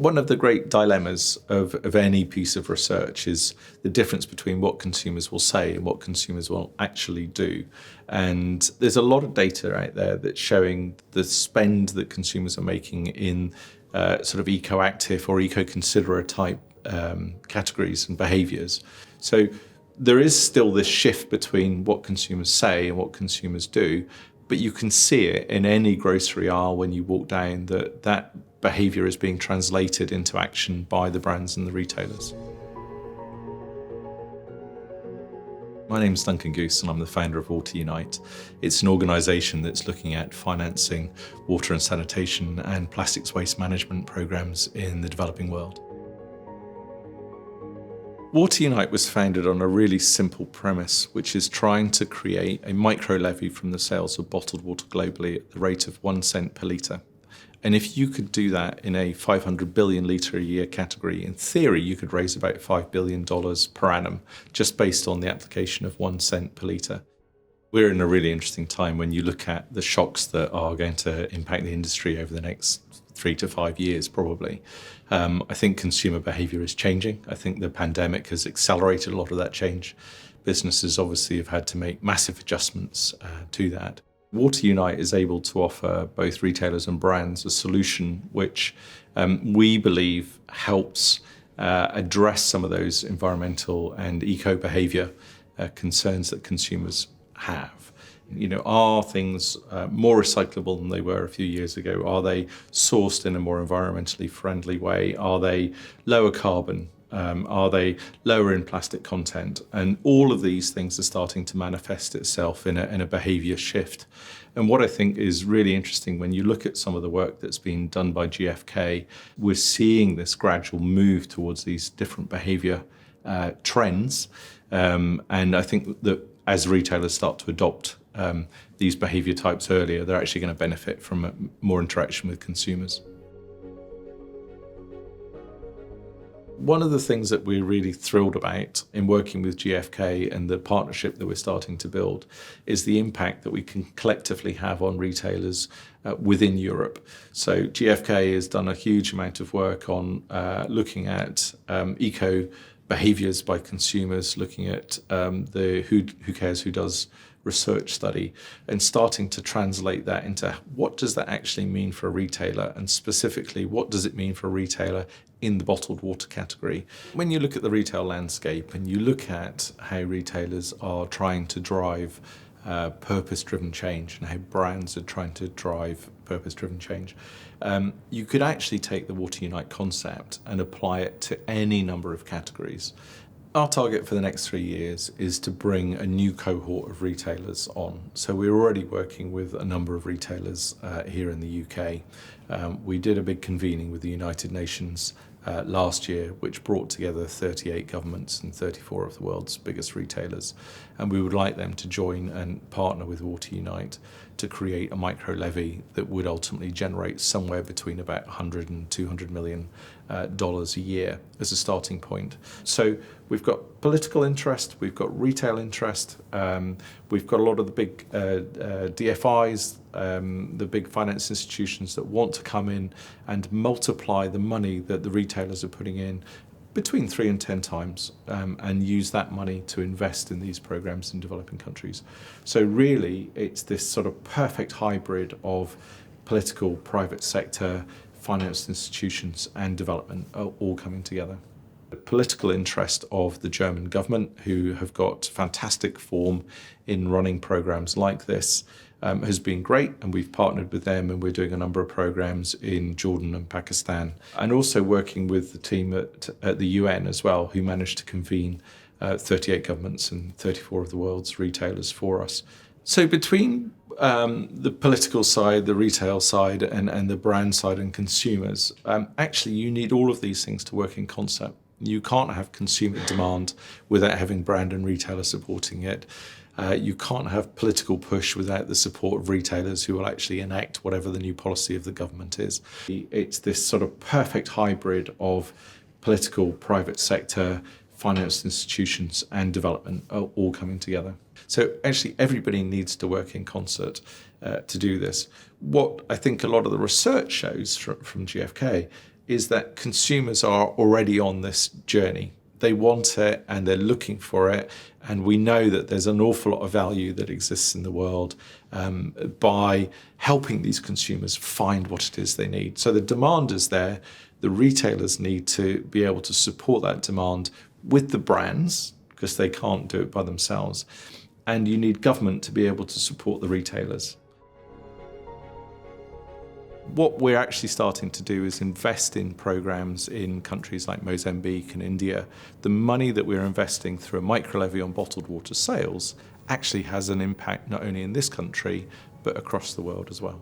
One of the great dilemmas of any piece of research is the difference between what consumers will say and what consumers will actually do. And there's a lot of data out there that's showing the spend that consumers are making in sort of eco-active or eco-considerate type categories and behaviours. So there is still this shift between what consumers say and what consumers do, but you can see it in any grocery aisle when you walk down that behaviour is being translated into action by the brands and the retailers. My name is Duncan Goose and I'm the founder of Water Unite. It's an organisation that's looking at financing water and sanitation and plastics waste management programmes in the developing world. Water Unite was founded on a really simple premise, which is trying to create a micro levy from the sales of bottled water globally at the rate of 1 cent per litre. And if you could do that in a 500 billion litre a year category, in theory, you could raise about $5 billion per annum just based on the application of 1 cent per litre. We're in a really interesting time when you look at the shocks that are going to impact the industry over the next 3 to 5 years, probably. I think consumer behaviour is changing. I think the pandemic has accelerated a lot of that change. Businesses obviously have had to make massive adjustments to that. Water Unite is able to offer both retailers and brands a solution which we believe helps address some of those environmental and eco-behaviour concerns that consumers have. You know, are things more recyclable than they were a few years ago? Are they sourced in a more environmentally friendly way? Are they lower carbon? Are they lower in plastic content? And all of these things are starting to manifest itself in a behaviour shift. And what I think is really interesting when you look at some of the work that's been done by GfK, we're seeing this gradual move towards these different behaviour trends. And I think that as retailers start to adopt these behaviour types earlier, they're actually going to benefit from more interaction with consumers. One of the things that we're really thrilled about in working with GfK and the partnership that we're starting to build is the impact that we can collectively have on retailers within Europe. So GfK has done a huge amount of work on looking at eco behaviours by consumers, looking at the Who Cares Who Does research study and starting to translate that into what does that actually mean for a retailer, and specifically what does it mean for a retailer in the bottled water category. When you look at the retail landscape and you look at how retailers are trying to drive purpose-driven change and how brands are trying to drive purpose-driven change, you could actually take the Water Unite concept and apply it to any number of categories. Our target for the next 3 years is to bring a new cohort of retailers on. So we're already working with a number of retailers here in the UK. We did a big convening with the United Nations last year, which brought together 38 governments and 34 of the world's biggest retailers. And we would like them to join and partner with Water Unite to create a micro levy that would ultimately generate somewhere between about $100 and $200 million a year as a starting point. So we've got political interest, we've got retail interest, we've got a lot of the big DFIs, the big finance institutions that want to come in and multiply the money that the retailers are putting in between 3 and 10 times and use that money to invest in these programs in developing countries. So really, it's this sort of perfect hybrid of political, private sector, finance institutions and development are all coming together. The political interest of the German government, who have got fantastic form in running programs like this, has been great, and we've partnered with them and we're doing a number of programs in Jordan and Pakistan, and also working with the team at the UN as well, who managed to convene 38 governments and 34 of the world's retailers for us. So between the political side, the retail side, and the brand side and consumers, actually you need all of these things to work in concert. You can't have consumer demand without having brand and retailer supporting it. You can't have political push without the support of retailers who will actually enact whatever the new policy of the government is. It's this sort of perfect hybrid of political, private sector, finance institutions and development are all coming together. So actually everybody needs to work in concert to do this. What I think a lot of the research shows from GfK is that consumers are already on this journey. They want it and they're looking for it, and we know that there's an awful lot of value that exists in the world by helping these consumers find what it is they need. So the demand is there. The retailers need to be able to support that demand with the brands, because they can't do it by themselves. And you need government to be able to support the retailers. What we're actually starting to do is invest in programs in countries like Mozambique and India. The money that we're investing through a micro-levy on bottled water sales actually has an impact not only in this country, but across the world as well.